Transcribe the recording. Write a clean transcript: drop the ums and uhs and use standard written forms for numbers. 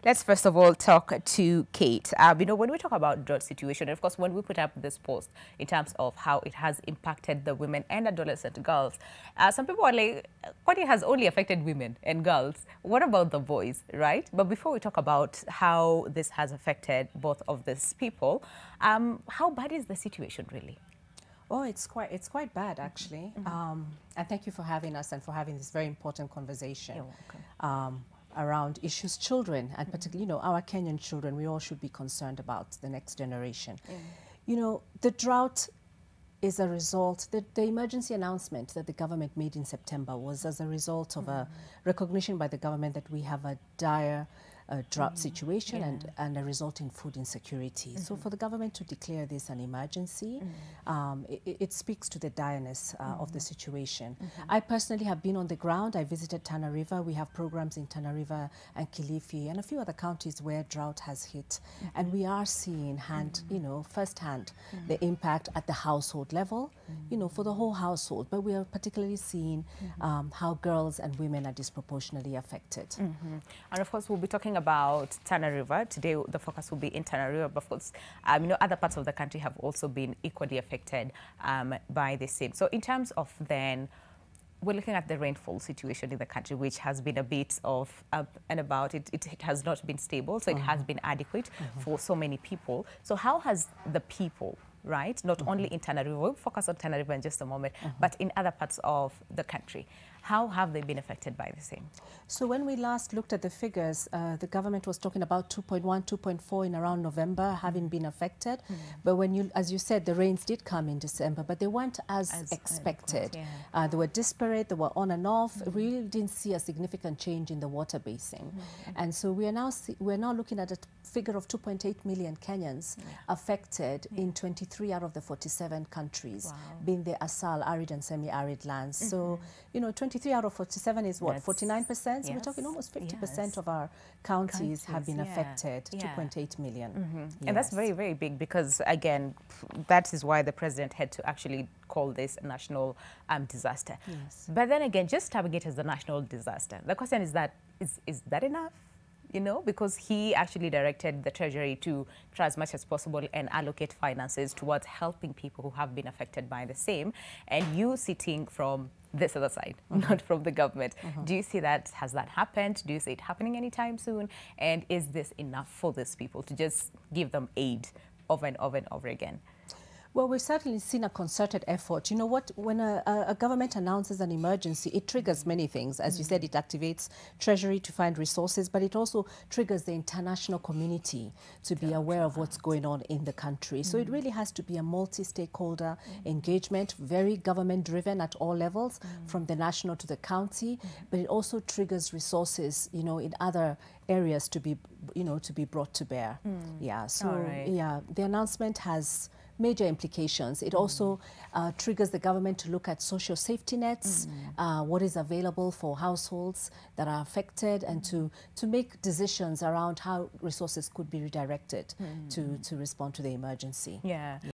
Let's first of all talk to Kate. When we talk about drought situation, of course, when we put up this post in terms of how it has impacted the women and adolescent girls, some people are like, what, it has only affected women and girls. What about the boys, right? But before we talk about how this has affected both of these people, how bad is the situation really? Oh, it's quite bad actually. And thank you for having us and for having this very important conversation. You're welcome. Around issues children, and particularly, our Kenyan children. We all should be concerned about the next generation. The drought is a result, the emergency announcement that the government made in September was as a result of a recognition by the government that we have a dire drought situation and a resulting food insecurity. So for the government to declare this an emergency, it speaks to the direness of the situation. I personally have been on the ground. I visited Tana River. We have programs in Tana River and Kilifi and a few other counties where drought has hit. And we are seeing firsthand the impact at the household level, for the whole household. But we are particularly seeing how girls and women are disproportionately affected. And of course, we'll be talking about Tana River. Today, the focus will be in Tana River, but of course, other parts of the country have also been equally affected by the same. So in terms of then, we're looking at the rainfall situation in the country, which has been a bit of up and about. It has not been stable, so it has been adequate for so many people. So how has the people, right, not only in Tana River, we'll focus on Tana River in just a moment, but in other parts of the country, how have they been affected by the same? So when we last looked at the figures, the government was talking about 2.1, 2.4 in around November having been affected. But when as you said, the rains did come in December, but they weren't as expected. They were disparate, they were on and off. We really didn't see a significant change in the water basin. And so we're now looking at a figure of 2.8 million Kenyans affected in 23 out of the 47 countries, being the ASAL, arid and semi-arid lands. So, 23 out of 47 is what, 49%? So we're talking almost 50% of our counties have been affected, 2.8 million. And that's very, very big because, again, that is why the president had to actually call this a national disaster. But then again, just having it as a national disaster, the question is that, is that enough? Because he actually directed the Treasury to try as much as possible and allocate finances towards helping people who have been affected by the same. And you sitting from this other side, not from the government. Do you see that? Has that happened? Do you see it happening anytime soon? And is this enough for these people to just give them aid over and over and over again? Well, we've certainly seen a concerted effort. You know what, when a government announces an emergency, it triggers many things. As you said, it activates Treasury to find resources, but it also triggers the international community to be aware of what's going on in the country. So it really has to be a multi-stakeholder engagement, very government-driven at all levels, from the national to the county, but it also triggers resources, in other areas to be, to be brought to bear. The announcement has major implications. It also triggers the government to look at social safety nets, what is available for households that are affected, and to make decisions around how resources could be redirected to respond to the emergency.